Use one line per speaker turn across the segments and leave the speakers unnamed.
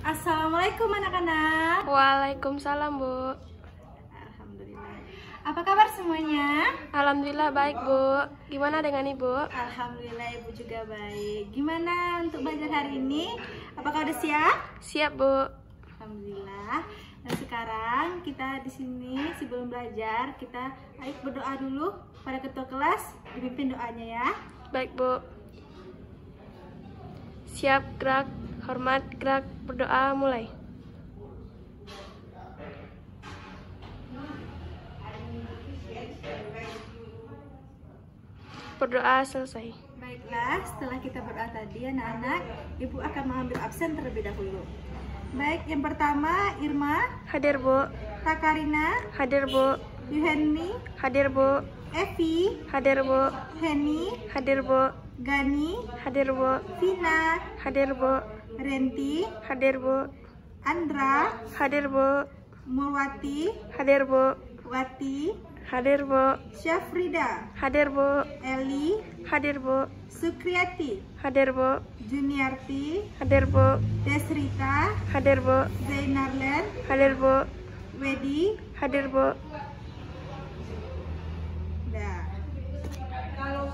Assalamualaikum anak-anak.
Waalaikumsalam, Bu.
Alhamdulillah. Apa kabar semuanya?
Alhamdulillah baik, Bu. Gimana dengan Ibu?
Alhamdulillah Ibu juga baik. Gimana untuk belajar hari ini? Apakah udah siap?
Siap, Bu.
Alhamdulillah. Dan sekarang kita di sini sebelum belajar kita ayo berdoa dulu pada ketua kelas. Dipimpin doanya ya.
Baik, Bu. Siap, gerak. Hormat, gerak. Berdoa, mulai. Berdoa selesai.
Baiklah, setelah kita berdoa tadi anak-anak, Ibu akan mengambil absen terlebih dahulu. Baik, yang pertama Irma,
Hadir, Bu.
Takarina,
Hadir, Bu.
Yuheni,
Hadir, Bu.
Evi,
Hadir, Bu.
Heni,
Hadir, Bu.
Gani,
Hadir, Bu.
Vina,
Hadir, Bu.
Renti,
Hadir, Bu.
Andra,
Hadir, Bu.
Murwati,
Hadir, Bu.
Wati,
Hadir, Bu.
Syafrida,
Hadir, Bu.
Eli,
Hadir, Bu.
Sukriyati,
Hadir, Bu.
Juniarti,
Hadir, Bu.
Desrita,
Hadir, Bu.
Zainarlen,
Hadir, Bu.
Wedi.
Hadir, Bu.
Dah.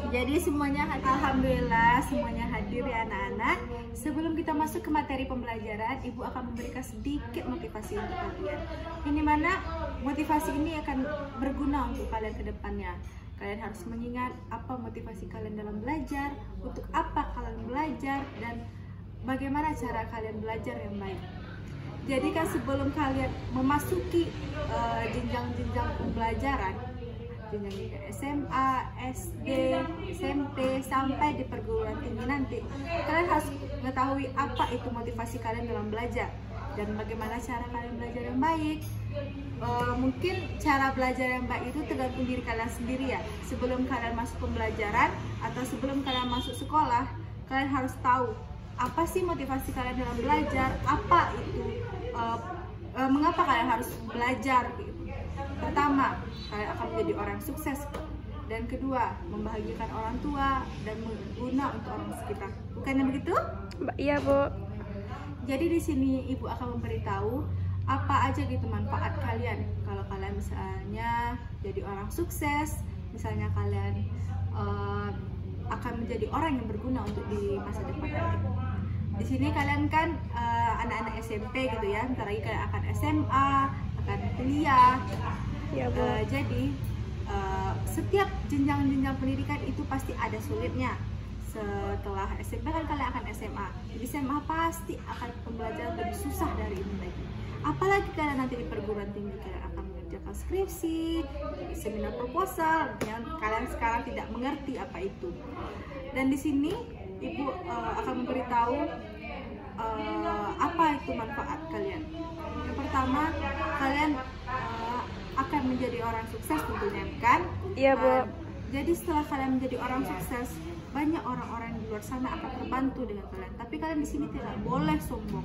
Jadi semuanya alhamdulillah semuanya hadir ya anak-anak. Sebelum kita masuk ke materi pembelajaran, Ibu akan memberikan sedikit motivasi untuk kalian. Ini mana motivasi ini akan berguna untuk kalian ke depannya. Kalian harus mengingat apa motivasi kalian dalam belajar, untuk apa kalian belajar, dan bagaimana cara kalian belajar yang baik. Jadi kan sebelum kalian memasuki jenjang-jenjang pembelajaran, jenjang SMA, SD, SMP, sampai di perguruan tinggi nanti, kalian harus mengetahui apa itu motivasi kalian dalam belajar dan bagaimana cara kalian belajar yang baik. Mungkin cara belajar yang baik itu tergantung diri kalian sendiri ya. Sebelum kalian masuk pembelajaran atau sebelum kalian masuk sekolah, kalian harus tahu apa sih motivasi kalian dalam belajar, apa itu mengapa kalian harus belajar gitu. Pertama, kalian akan menjadi orang sukses, dan kedua, membahagiakan orang tua dan berguna untuk orang sekitar. Bukannya begitu?
Iya, Bu.
Jadi di sini Ibu akan memberitahu apa aja gitu manfaat kalian kalau kalian misalnya jadi orang sukses, misalnya kalian akan menjadi orang yang berguna untuk di masa depan nanti. Di sini kalian kan anak-anak SMP gitu ya, ntar lagi kalian akan SMA, akan kuliah.
Iya, Bu.
Jadi setiap jenjang-jenjang pendidikan itu pasti ada sulitnya. Setelah SMP kan kalian akan SMA. Di SMA pasti akan pembelajaran lebih susah dari ini lagi. Apalagi kalian nanti di perguruan tinggi, kalian akan mengerjakan skripsi, seminar proposal yang kalian sekarang tidak mengerti apa itu. Dan di sini Ibu akan memberitahu apa itu manfaat kalian. Yang pertama, kalian akan menjadi orang sukses tentunya kan?
Iya, Bu.
Jadi setelah kalian menjadi orang sukses, banyak orang-orang di luar sana akan terbantu dengan kalian. Tapi kalian di sini tidak boleh sombong.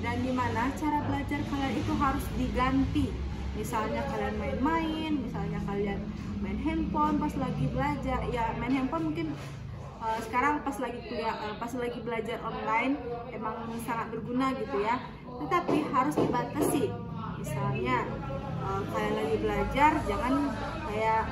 Dan dimana cara belajar kalian itu harus diganti. Misalnya kalian main-main, misalnya kalian main handphone pas lagi belajar. Ya main handphone mungkin sekarang pas lagi kuliah, pas lagi belajar online emang sangat berguna gitu ya. Tetapi harus dibatasi. Misalnya kalian lagi belajar, jangan kayak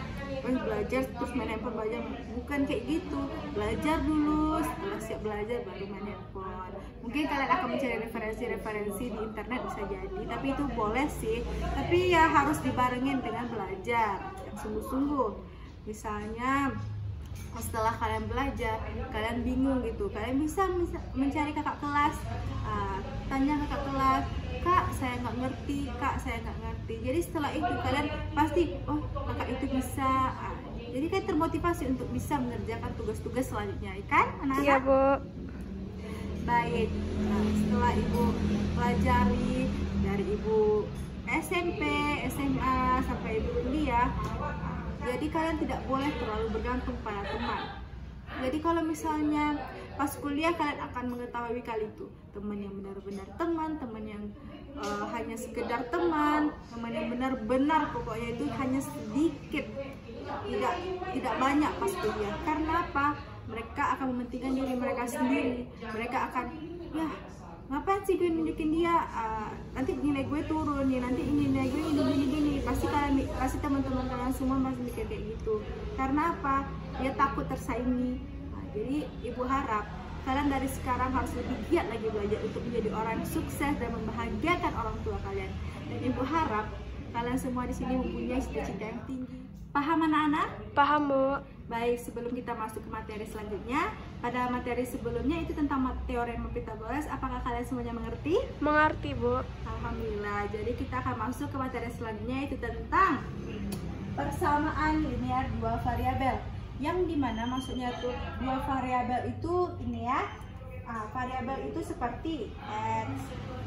belajar terus main handphone belajar, bukan kayak gitu. Belajar dulu, setelah siap belajar baru main handphone. Mungkin kalian akan mencari referensi-referensi di internet bisa jadi, tapi itu boleh sih, tapi ya harus dibarengin dengan belajar yang sungguh-sungguh. Misalnya setelah kalian belajar, kalian bingung gitu, kalian bisa mencari kakak kelas, tanya kakak kelas, Kak saya nggak ngerti, Kak saya nggak ngerti. Jadi setelah itu kalian pasti, oh kakak itu bisa. Jadi kan termotivasi untuk bisa mengerjakan tugas-tugas selanjutnya, kan anak-anak?
Iya, Bu.
Baik, setelah Ibu pelajari dari Ibu SMP, SMA, sampai Ibu kuliah, jadi kalian tidak boleh terlalu bergantung pada teman. Jadi kalau misalnya pas kuliah kalian akan mengetahui kali itu teman yang benar-benar teman yang hanya sekedar teman yang benar-benar pokoknya itu hanya sedikit, tidak banyak pas kuliah. Karena apa? Mereka akan mementingkan diri mereka sendiri. Mereka akan, ya ngapain sih gue nunjukin dia, nanti nilai gue turun ya, nanti nilai gue gini. Pasti teman-teman kalian semua masih mikir kayak gitu. Karena apa? Dia takut tersaingi. Jadi ibu harap kalian dari sekarang harus lebih giat lagi belajar untuk menjadi orang sukses dan membahagiakan orang tua kalian. Dan ibu harap kalian semua di sini mempunyai cita-cita yang tinggi. Paham anak-anak?
Paham, Bu.
Baik, sebelum kita masuk ke materi selanjutnya, pada materi sebelumnya itu tentang teorema Pythagoras, apakah kalian semuanya mengerti?
Mengerti, Bu.
Alhamdulillah. Jadi kita akan masuk ke materi selanjutnya, itu tentang persamaan linear dua variabel. Yang dimana maksudnya tuh dua variabel itu ini ya, variabel itu seperti x,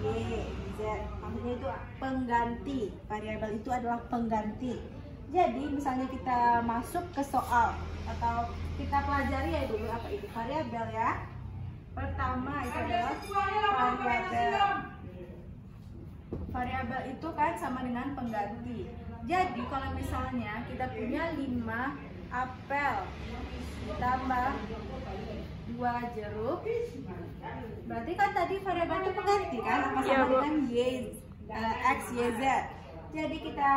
y, z. Maksudnya itu pengganti. Variabel itu adalah pengganti. Jadi misalnya kita masuk ke soal atau kita pelajari ya dulu apa itu variabel ya. Pertama itu adalah variabel. Variabel itu kan sama dengan pengganti. Jadi kalau misalnya kita punya 5 apel ditambah 2 jeruk, berarti kan tadi variabel itu pengganti kan, apa sama dengan x, y, z. Jadi kita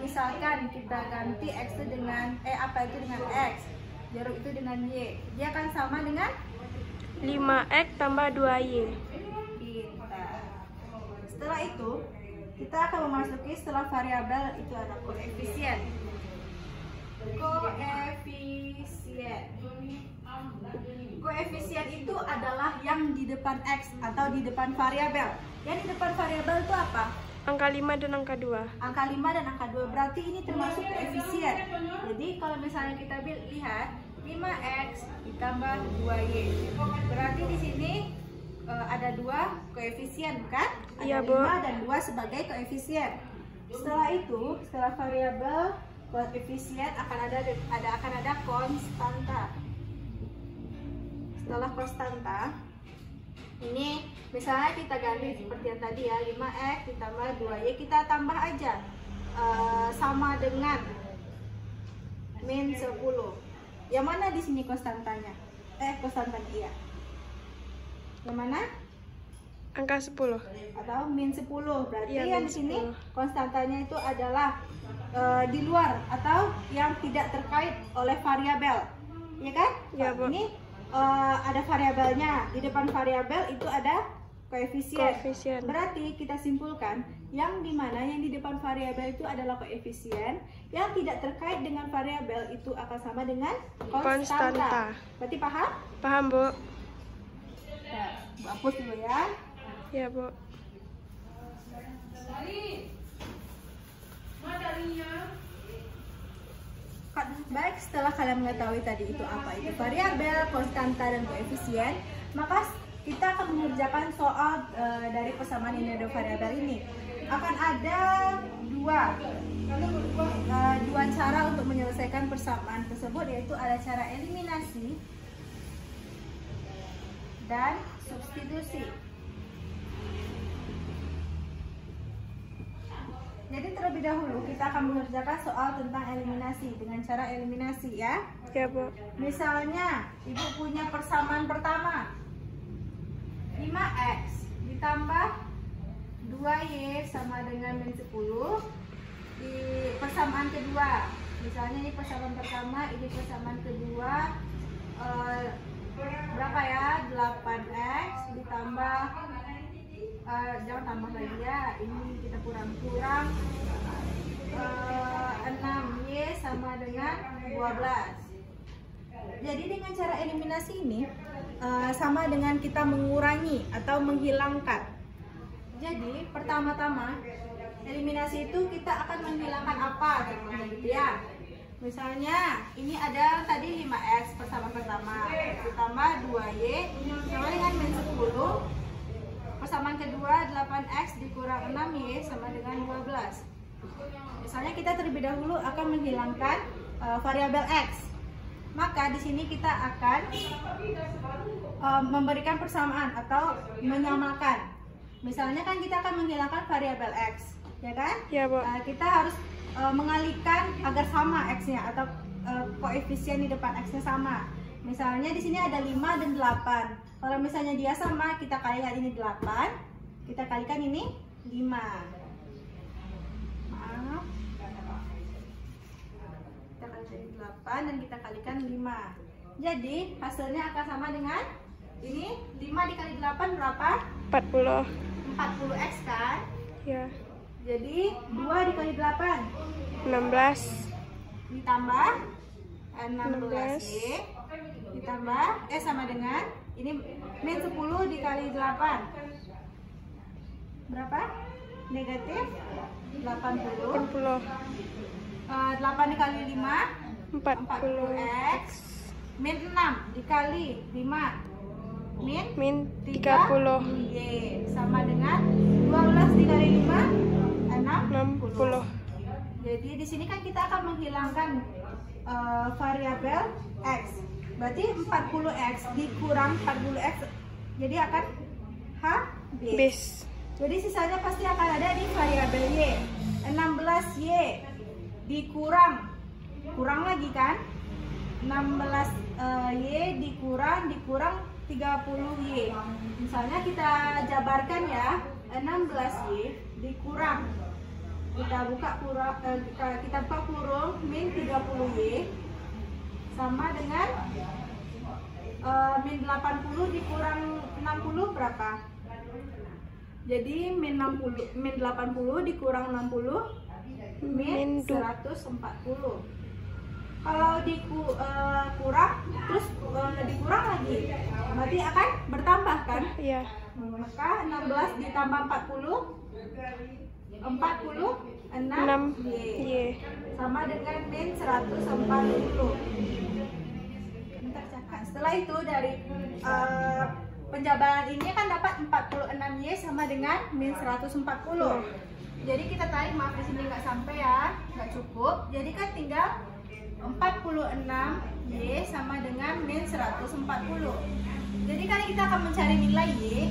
misalkan kita ganti x itu dengan apel itu dengan x, jeruk itu dengan y, dia akan sama dengan
5x tambah 2y.
Pintar. Setelah itu kita akan memasuki setelah variabel itu ada koefisien. Koefisien itu adalah yang di depan x atau di depan variabel. Yang di depan variabel itu apa?
Angka 5 dan angka 2.
Angka 5 dan angka 2, berarti ini termasuk koefisien. Jadi kalau misalnya kita lihat 5x ditambah 2y, berarti di sini ada 2 koefisien kan?
Iya,
ada
Bu.
5 dan 2 sebagai koefisien. Setelah itu, setelah variabel koefisien akan ada konstanta. Setelah konstanta, ini misalnya kita ganti seperti yang tadi ya, 5x ditambah 2y, kita tambah aja sama dengan min 10. Yang mana di sini konstantanya? Konstantanya iya. Yang mana?
Angka 10.
Atau min 10. Berarti
Iya,
yang
min
di sini
10.
konstantanya itu adalah di luar atau yang tidak terkait oleh variabel. Ya kan?
Iya, Bu.
Ini ada variabelnya. Di depan variabel itu ada koefisien. Berarti kita simpulkan yang dimana yang di depan variabel itu adalah koefisien, yang tidak terkait dengan variabel itu akan sama dengan konstanta. Berarti paham?
Paham, Bu.
Ya, Bu hapus dulu ya.
Ya, Bu.
Baik, setelah kalian mengetahui tadi itu apa itu variabel, konstanta, dan koefisien, maka kita akan mengerjakan soal dari persamaan linear dua variabel ini. Akan ada dua cara untuk menyelesaikan persamaan tersebut, yaitu ada cara eliminasi dan substitusi. Jadi terlebih dahulu kita akan mengerjakan soal tentang eliminasi dengan cara eliminasi ya.
Ya, Bu.
Misalnya ibu punya persamaan pertama 5x ditambah 2y sama dengan min 10. Di persamaan kedua, misalnya ini persamaan pertama, ini persamaan kedua, berapa ya? 8x ditambah jangan tambah lagi ya, ini kita kurang-kurang 6y sama dengan 12. Jadi dengan cara eliminasi ini sama dengan kita mengurangi atau menghilangkan. Jadi pertama-tama eliminasi itu kita akan menghilangkan apa contohnya gitu ya. Misalnya ini ada tadi 5x persamaan pertama ditambah 2y sama dengan min 10. Persamaan kedua 8x dikurang 6y sama dengan 12. Misalnya kita terlebih dahulu akan menghilangkan variabel x. Maka di sini kita akan memberikan persamaan atau menyamakan. Misalnya kan kita akan menghilangkan variabel x, ya kan?
Ya, Bu.
Kita harus mengalihkan agar sama x-nya atau koefisien di depan x-nya sama. Misalnya di sini ada 5 dan 8. Kalau misalnya dia sama, kita kalikan ini 8, kita kalikan ini 5. Maaf. Kita kalikan ini 8 dan kita kalikan 5. Jadi hasilnya akan sama dengan ini 5 dikali 8 berapa?
40.
40x kan?
Ya.
Jadi 2 dikali 8
16.
ditambah 16y ditambah sama dengan ini min 10 dikali 8 berapa? Negatif 80. 8 dikali 5 40x min 6 dikali 5 min 30y sama dengan 12 dikali 5 60. Jadi di sini kan kita akan menghilangkan variabel x. Berarti 40x dikurang 40x jadi akan habis. Jadi sisanya pasti akan ada di variabel y. 16y dikurang lagi kan? 16y dikurang 30y. Misalnya kita jabarkan ya, 16y dikurang kita buka kurung min 30y sama dengan min 80 dikurang 60 berapa? Jadi min 80 dikurang 60 min 140. Kalau dikurang terus dikurang lagi berarti akan bertambah kan?
Iya.
Maka 16 ditambah 46y sama dengan min 140. Setelah itu dari penjabaran ini kan dapat 46y sama dengan min 140. Jadi kita tarik, maaf di sini nggak sampai ya, nggak cukup. Jadi kan tinggal 46y sama dengan min 140. Jadi kali kita akan mencari nilai y,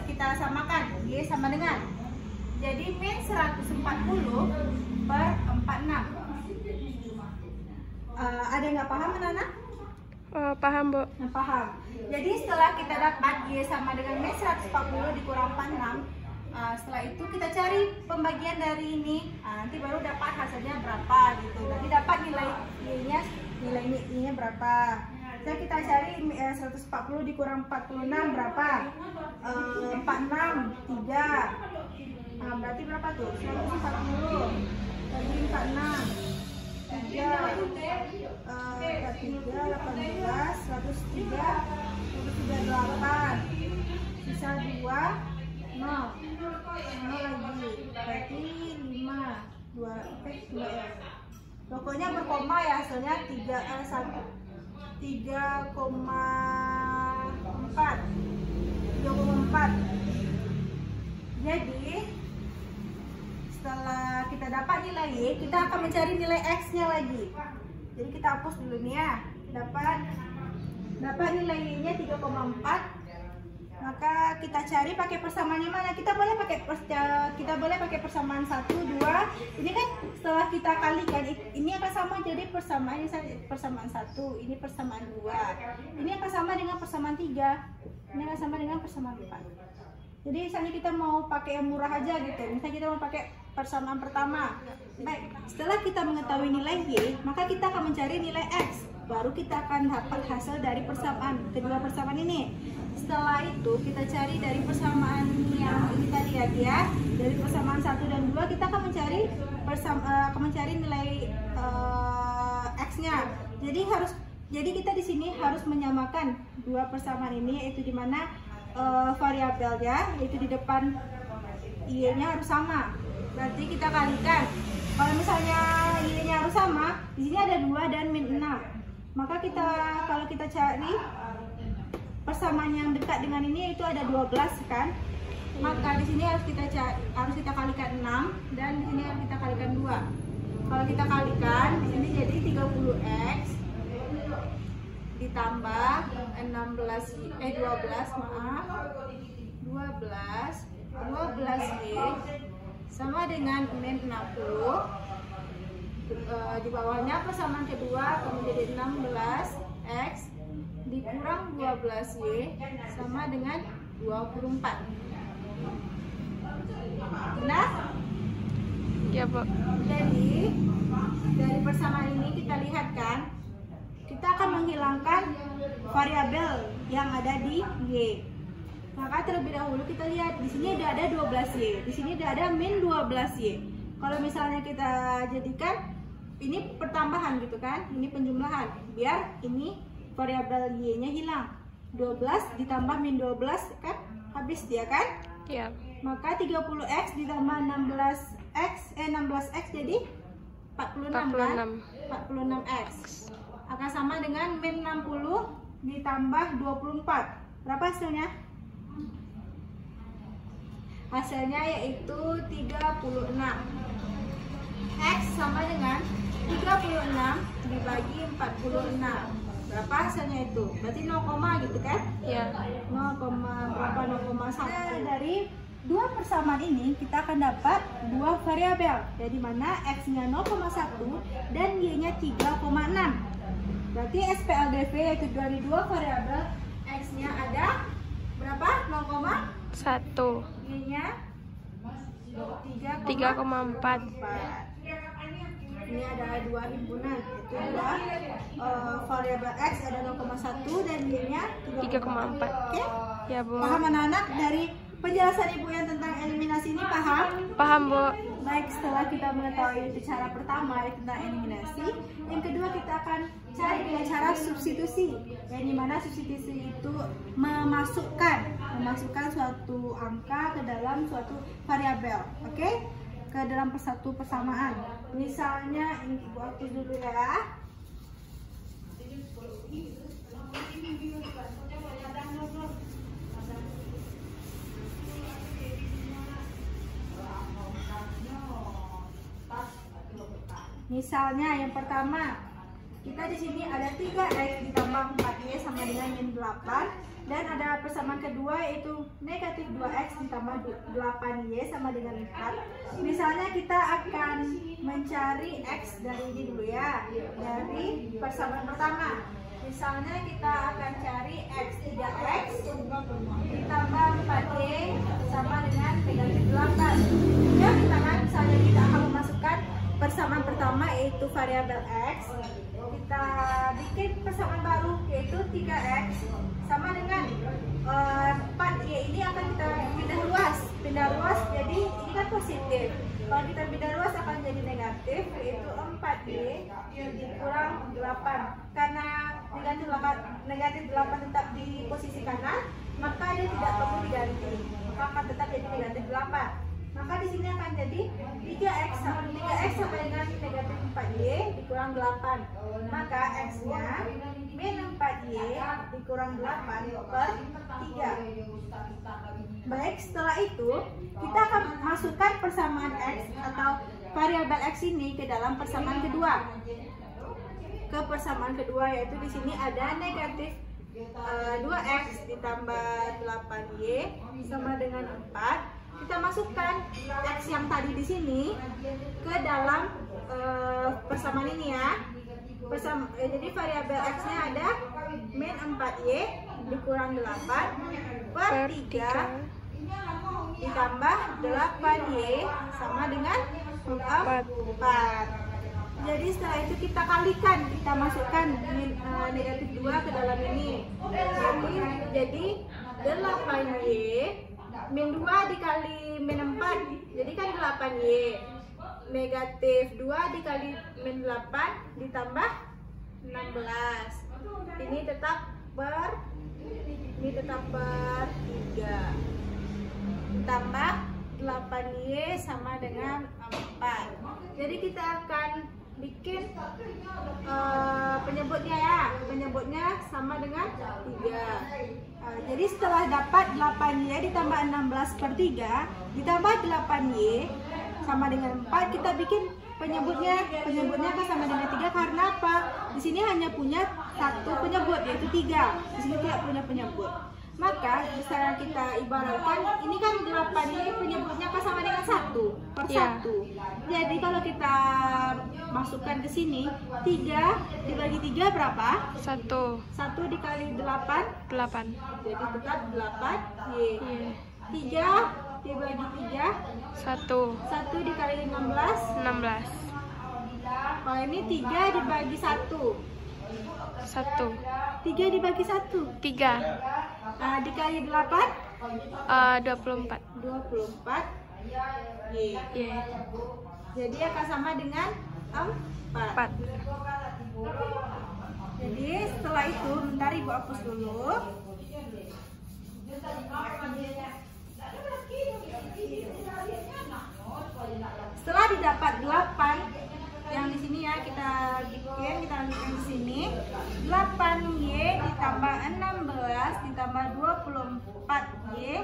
kita samakan y sama dengan. Jadi min 140 per 46. Ada yang nggak paham anak-anak?
Paham, Bu.
Nah, paham. Jadi setelah kita dapat y sama dengan min 140 dikurang 46, setelah itu kita cari pembagian dari ini. Nanti baru dapat hasilnya berapa gitu. Nanti dapat nilai y-nya berapa. Jadi kita cari 140 dikurang 46 berapa? 46 3. Berarti berapa tuh? 140 bagi 46 3 18 103 8 sisa 2 0 lagi berarti 5 2 ya. Pokoknya berkoma ya, hasilnya 3,4. Jadi setelah kita dapat nilai y, kita akan mencari nilai x-nya lagi. Jadi kita hapus dulu nih ya. Dapat nilai y-nya 3,4. Maka kita cari pakai persamaannya mana? Kita boleh pakai persamaan 1, 2. Ini kan setelah kita kalikan ini akan sama, jadi persamaan 1, ini persamaan 2. Ini akan sama dengan persamaan 3. Ini akan sama dengan persamaan 4. Jadi misalnya kita mau pakai yang murah aja gitu. Misalnya kita mau pakai persamaan pertama. Baik, setelah kita mengetahui nilai y, maka kita akan mencari nilai x. Baru kita akan dapat hasil dari kedua persamaan ini. Setelah itu kita cari dari persamaan yang ini tadi ya, dari persamaan 1 dan 2 kita akan mencari nilai x-nya. Jadi kita di sini harus menyamakan dua persamaan ini, yaitu di mana variabelnya yaitu di depan y-nya harus sama. Berarti kita kalikan. Kalau misalnya y-nya harus sama, di sini ada 2 dan min 6. Maka kalau kita cari persamaan yang dekat dengan ini itu ada 12 kan? Maka di sini harus kita kalikan 6 dan di sini harus kita kalikan 2. Kalau kita kalikan di sini jadi 30x ditambah 12y sama dengan min 60. Di bawahnya persamaan kedua akan menjadi 16x dikurang 12Y sama dengan 24. Benar?
Ya, Bu.
Jadi dari persamaan ini kita lihat kan, kita akan menghilangkan variabel yang ada di Y. Maka terlebih dahulu kita lihat di sini ada 12Y, di sini ada min 12Y. Kalau misalnya kita jadikan ini pertambahan gitu kan, ini penjumlahan, biar ini variabel Y-nya hilang. 12 ditambah min 12 kan habis dia kan?
Ya.
Maka 30X ditambah 16X jadi 46 kan? 46X akan sama dengan min 60 ditambah 24. Berapa hasilnya? Hasilnya yaitu 36. X sama dengan 36 dibagi 46. Berapa hasilnya itu? Berarti 0, gitu kan?
Ya.
0,1. Dari dua persamaan ini kita akan dapat dua variabel, jadi mana X-nya 0,1 dan Y-nya 3,6. Berarti SPLDV yaitu dari dua variabel, X-nya ada berapa? 0,1. Y-nya
3,4.
Ini ada dua himpunan, yaitu adalah variabel X ada 0,1 dan Y-nya 3,4. Oke?
Ya, Bu.
Paham anak-anak dari penjelasan Ibu yang tentang eliminasi ini, paham?
Paham, Bu.
Baik, setelah kita mengetahui cara pertama yaitu tentang eliminasi, yang kedua kita akan cari dengan cara substitusi. Yang dimana substitusi itu memasukkan suatu angka ke dalam suatu variabel, oke? Ke dalam satu persamaan. Misalnya ini Ibu hapus dulu ya. Misalnya yang pertama, kita di sini ada 3X ditambah 4Y sama dengan min 8, dan ada persamaan kedua yaitu negatif 2X ditambah 8Y sama dengan 4. Misalnya kita akan mencari X dari ini dulu ya, dari persamaan pertama. Misalnya kita akan cari X 3X ditambah 4Y sama dengan negatif 8. Ya, misalnya kita akan memasukkan persamaan pertama yaitu variabel X, kita bikin persamaan baru yaitu 3X sama dengan 4Y. Ini akan kita pindah ruas, jadi ini kan positif. Kalau kita pindah ruas akan jadi negatif, yaitu 4Y dikurang 8. Karena negatif 8 tetap di posisi kanan, maka dia tidak perlu diganti, maka akan tetap jadi negatif 8. Maka di sini akan jadi 3X sama dengan negatif 4Y dikurang 8. Maka X-nya min 4Y dikurang 8 per 3. Baik, setelah itu kita akan masukkan persamaan X atau variabel X ini ke dalam persamaan kedua. Ke persamaan kedua yaitu di sini ada negatif 2X ditambah 8Y sama dengan 4. Kita masukkan X yang tadi di sini ke dalam persamaan ini ya. Jadi variabel X-nya ada min 4Y dikurang 8 per 3 ditambah 8Y sama dengan 4. Jadi setelah itu kita kalikan, kita masukkan negatif 2 ke dalam ini. Jadi 8Y min 2 dikali min 4, jadi kan 8Y. Negatif 2 dikali min 8 ditambah 16. Ini tetap per 3. Tambah 8Y sama dengan 4. Jadi kita akan bikin penyebutnya ya. Penyebutnya sama dengan 3. Jadi setelah dapat 8Y ditambah 16 per 3 ditambah 8Y sama dengan 4, kita bikin penyebutnya akan sama dengan 3 karena apa? Di sini hanya punya satu penyebut yaitu 3. Di sini tidak punya penyebut. Maka bisa kita ibaratkan ini kan 8 ini penyebutnya kan sama dengan 1 per 1. Jadi kalau kita masukkan ke sini 3 dibagi 3 berapa? 1 dikali 8 jadi tetap 8 Y. 3 dibagi 3 1 dikali 16. Kalau ini 3 dibagi 1 3 dibagi 1 Nah, dikali 8 24 Y. Jadi akan sama dengan 4. Jadi setelah itu bentar Ibu hapus dulu. Setelah didapat 8 yang di sini ya, kita bikin, kita lanjutkan di sini. 8Y ditambah 16 ditambah 24Y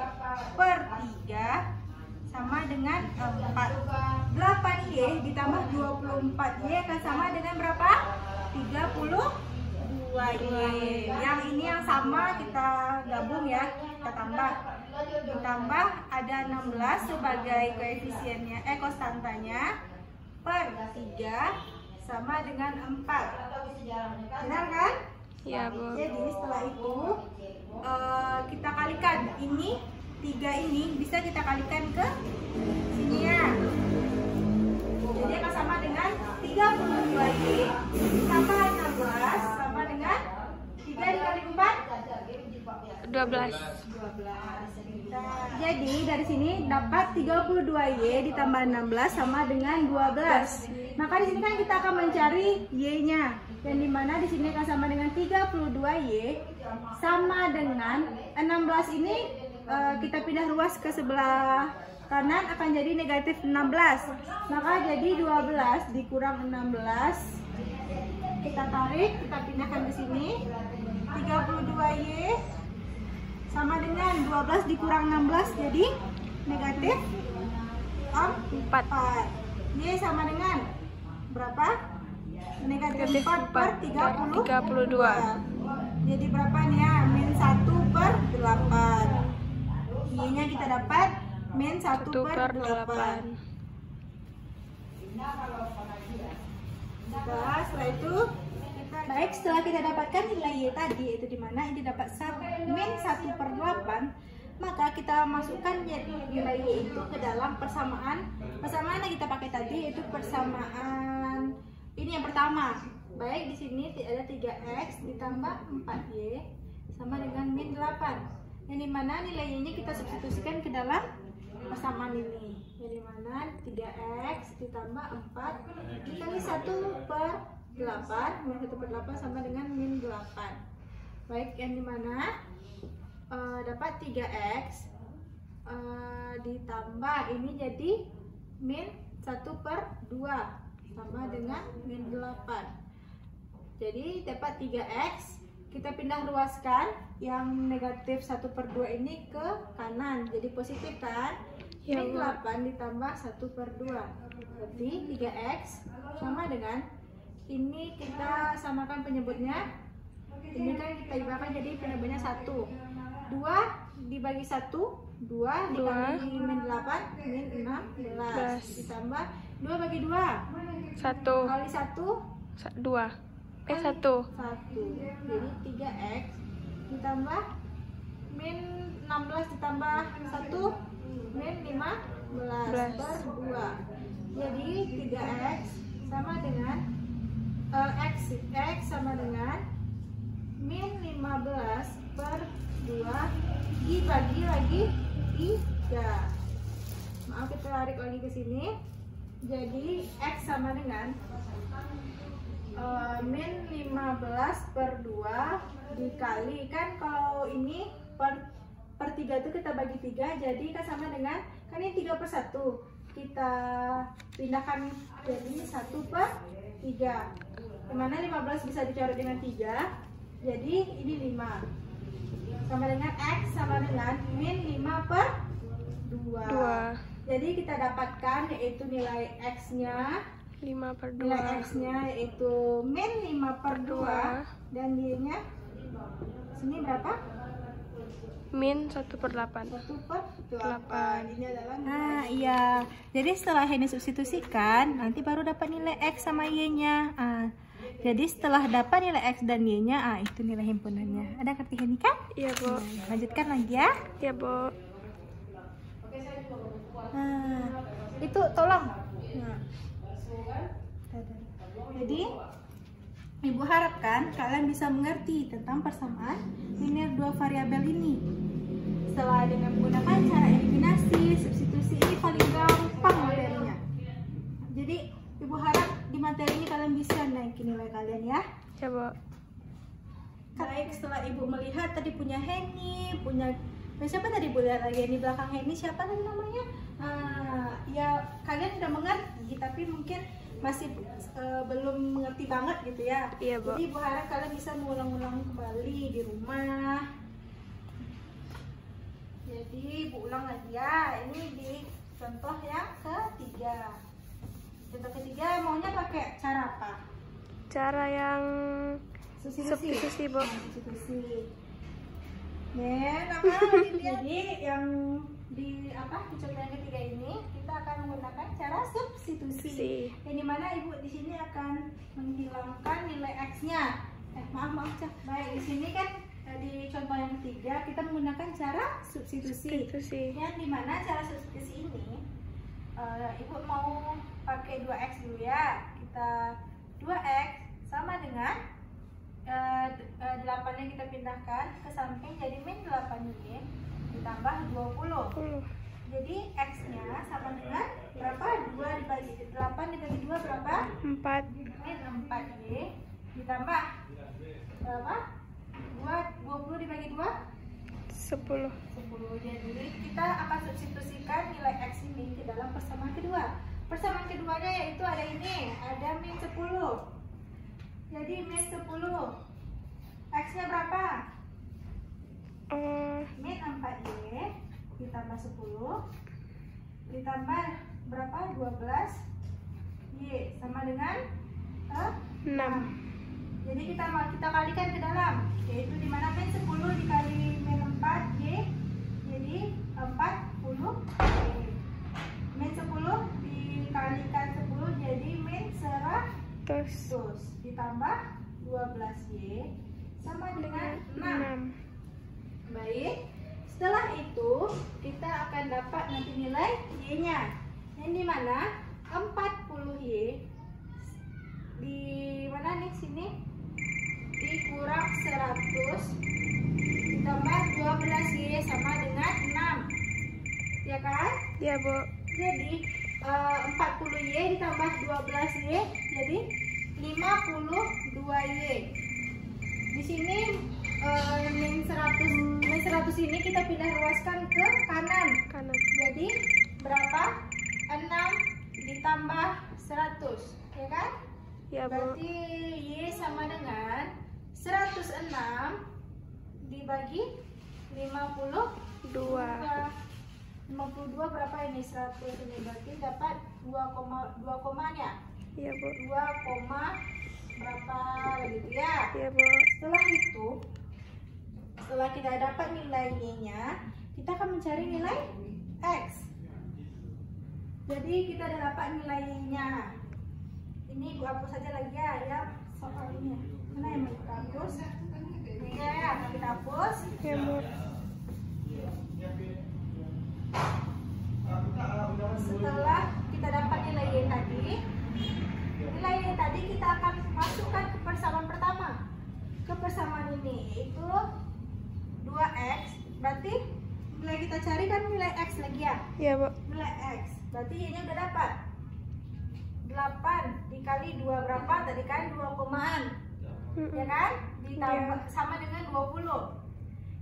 per 3 sama dengan 4. 8Y ditambah 24Y akan sama dengan berapa? 32Y. Yang ini yang sama kita gabung ya, kita tambah. Ditambah ada 16 sebagai koefisiennya, konstantanya, per 3 sama dengan 4. Benar kan?
Ya, Bu.
Jadi setelah itu kita kalikan ini 3 ini bisa kita kalikan ke sini ya. Jadi akan sama dengan 32Y tambah 16 sama dengan 3 dikali 4
12.
Jadi dari sini dapat 32Y ditambah 16 sama dengan 12. Maka di sini kan kita akan mencari Y-nya. Dan dimana di sini akan sama dengan 32Y sama dengan 16 ini kita pindah ruas ke sebelah kanan akan jadi negatif 16. Maka jadi 12 dikurang 16. Kita tarik, kita pindahkan ke sini. 32Y sama dengan 12 dikurang 16 jadi negatif 4. Y sama dengan berapa? Negatif 4 per 32. Jadi berapa nih ya? Min 1 per 8. Y nya kita dapat min 1 per 8. Nah, setelah itu baik, setelah kita dapatkan nilai Y tadi, itu dimana ini dapat min 1 per 8, maka kita masukkan nilai Y itu ke dalam persamaan yang kita pakai tadi, yaitu persamaan ini yang pertama. Baik, di sini ada 3X ditambah 4Y sama dengan min 8. Yang dimana nilai Y nya kita substitusikan ke dalam persamaan ini. Yang dimana 3X ditambah 4 dikali 1 per 8, min 1 per 8 sama dengan min 8. Baik, yang dimana dapat 3X ditambah ini jadi min 1 per 2 sama dengan min 8. Jadi dapat 3X, kita pindah ruaskan yang negatif 1 per 2 ini ke kanan, jadi positif kan?
Ya,
Min 8 ditambah 1 per 2 berarti 3X sama dengan ini, kita samakan penyebutnya. Ini kan kita ibaratkan jadi penyebutnya 1. 2 dibagi 1 2 dikali min 8 min 16 ditambah 2 bagi 2 1 kali 1
2 1
jadi 3X ditambah min 16 ditambah 1 min 15 per 2. Jadi 3X sama dengan X sama dengan min 15 per 2 dibagi lagi 3. Maaf, kita tarik lagi ke sini. Jadi X sama dengan min 15 per 2 dikali, kan kalau ini per 3 itu kita bagi 3, jadi kan sama dengan, kan ini 3 per 1 kita pindahkan jadi 1 per 3, dimana 15 bisa dicoret dengan 3, jadi ini 5 sama dengan X sama dengan min 5 per 2. Jadi kita dapatkan yaitu nilai X nya
5 per 2.
Nilai X nya yaitu min 5 per 2 dan Y nya sini berapa?
min 1/8.
1/8. Ini adalah nah iya. Jadi setelah ini substitusikan, nanti baru dapat nilai X sama Y-nya. Jadi setelah dapat nilai X dan Y-nya, itu nilai himpunannya. Ada ngerti ini kan?
Iya, Bu.
Lanjutkan lagi ya.
Iya, Bu.
Nah, itu tolong. Nah. Jadi Ibu harapkan kalian bisa mengerti tentang persamaan linear dua variabel ini. Setelah dengan menggunakan cara eliminasi, substitusi, ini paling gampang materinya. Jadi Ibu harap di materi ini kalian bisa naikin nilai kalian ya.
Coba.
Baik, setelah Ibu melihat tadi punya Henny, punya siapa tadi Bu lihat lagi di belakang Henny, siapa tadi namanya? Ya kalian sudah mengerti, tapi mungkin masih belum mengerti banget gitu ya.
Iya, Bu.
Jadi Ibu harap kalian bisa mengulang-ulang kembali di rumah. Jadi Ibu ulang lagi ya. Ini di contoh yang ketiga. Contoh ketiga maunya pakai cara apa?
Cara yang
Substitusi,
Bu.
Substitusi. Jadi yang di contoh yang ketiga ini kita akan menggunakan cara substitusi. Yang dimana Ibu di sini akan menghilangkan nilai X-nya. Maaf Cak. Baik, di sini kan di contoh yang ketiga kita menggunakan cara substitusi. Yang dimana cara substitusi ini Ibu mau pakai 2X dulu ya. Kita 2X sama dengan 8-nya kita pindahkan ke samping jadi min 8Y ditambah 20. Jadi X-nya sama dengan berapa? 2 dibagi 8 dibagi 2 berapa?
4.
Min 4Y ditambah berapa? 20 dibagi 2?
10.
Jadi kita akan substitusikan nilai X ini ke dalam persamaan kedua. Persamaan keduanya yaitu ada ini, ada min 10. Jadi min 10. X-nya berapa? Min 4Y ditambah 10 ditambah berapa? 12Y sama dengan 6. Jadi kita kalikan ke dalam, yaitu dimana min 10 dikali min 4Y jadi 40Y. Min 10 dikalikan 10 jadi min 100 ditambah 12Y sama dengan 6. Baik, setelah itu kita akan dapat nanti nilai Y-nya, yang dimana 40Y di mana nih, sini dikurang 100 ditambah 12Y sama dengan 6, ya kan?
Ya, Bu.
Jadi 40Y ditambah 12Y jadi 52Y. Di sini min 100 ini kita pindah ruaskan ke kanan. Jadi berapa? 6 ditambah 100, ya kan?
Ya, Bu.
Berarti Y sama dengan 106 dibagi 52. 52 berapa ini? 100 ini berarti dapat 2 komanya.
Iya, Bu.
2, berapa gitu ya.
Iya, Bu.
Setelah itu, setelah kita dapat nilai Y-nya, kita akan mencari nilai X. Jadi kita udah dapat nilai Y-nya. Ini Ibu hapus saja lagi ya soal ini. Mana yang mau kita hapus? Ini ya, kita hapus.
Ya, Bu.
Setelah kita dapat nilai Y tadi, kita akan masukkan ke persamaan pertama. Ke persamaan ini yaitu 2X. Berarti nilai kita cari kan nilai X lagi ya?
Iya, Bu.
Nilai X. Berarti Y-nya udah dapat 8 dikali 2 berapa? Tadi kan 2 komaan. Ya kan? Ditambah sama dengan 20.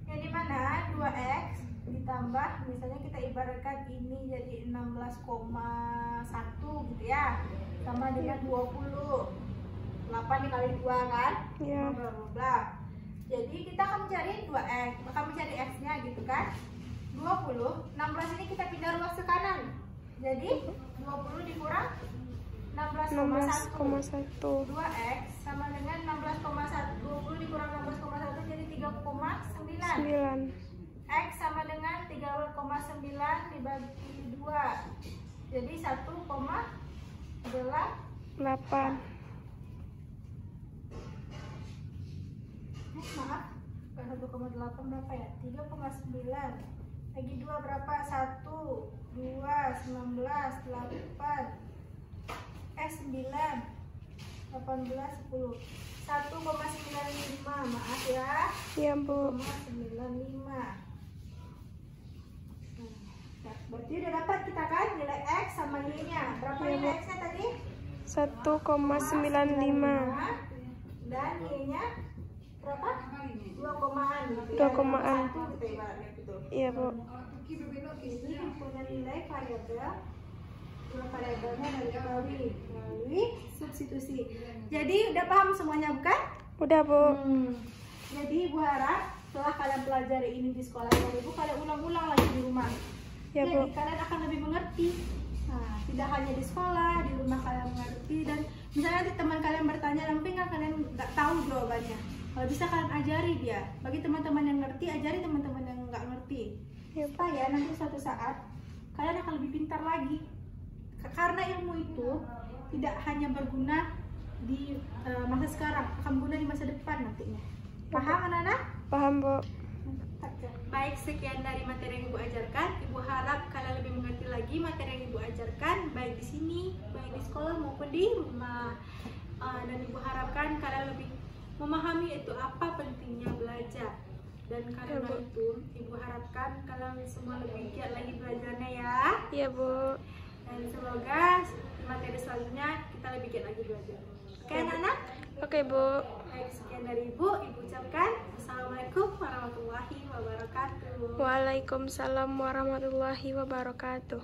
Yang dimana 2X ditambah, misalnya kita ibaratkan ini jadi 16,1 gitu ya, sama dengan 20. 8 dikali 2 kan?
Iya.
Bla bla bla. Jadi kita akan mencari 2X, akan mencari X-nya gitu kan? 20, 16 ini kita pindah ruas ke kanan. Jadi 20 dikurang 16,1. 2X sama dengan 16,1. 20 dikurang 16,1 jadi 3,9. X sama dengan 3,9 dibagi 2. Jadi 1,8.
8.
Maaf, bukan 1,8 berapa ya? 3,9 bagi 2 berapa? 1, 2, 19, 8 9, 18, 10 1,95. Maaf ya.
Iya, Bu.
1,95. Nah, berarti udah dapat kita kan nilai X sama Y-nya. Berapa
Iya,
nilai
Bu.
X-nya tadi?
1,95.
Dan Y-nya berapa? 2 gitu ya.
2 komaan.
1 gitu ibaratnya gitu.
Iya, Bu.
Jadi punya nilai variabel. Dua variabelnya dari melalui substitusi. Jadi udah paham semuanya bukan?
Udah, Bu.
Jadi Ibu harap setelah kalian pelajari ini di sekolah Ibu, kalian ulang-ulang lagi di rumah.
Ya, Bu.
Jadi kalian akan lebih mengerti. Nah, tidak hanya di sekolah, di rumah kalian mengerti. Dan misalnya nanti teman kalian bertanya, tapi nggak kalian nggak tahu jawabannya. Kalau bisa kalian ajari dia. Bagi teman-teman yang ngerti, ajari teman-teman yang nggak ngerti.
Ya,
Supaya nanti suatu saat kalian akan lebih pintar lagi. Karena ilmu itu tidak hanya berguna di masa sekarang, akan berguna di masa depan nantinya. Paham anak-anak?
Paham, Bu.
Baik, sekian dari materi yang Ibu ajarkan. Ibu harap kalian lebih mengerti lagi materi yang Ibu ajarkan, baik di sini, baik di sekolah maupun di rumah. Dan Ibu harapkan kalian lebih memahami itu apa pentingnya belajar. Dan karena itu, Ibu harapkan kalian semua lebih giat lagi belajarnya ya.
Iya, Bu.
Dan semoga materi selanjutnya kita lebih giat lagi belajar. Oke, anak-anak?
Oke, Bu.
Baik, sekian dari Ibu. Ibu ucapkan Assalamualaikum warahmatullahi wabarakatuh.
Waalaikumsalam warahmatullahi wabarakatuh.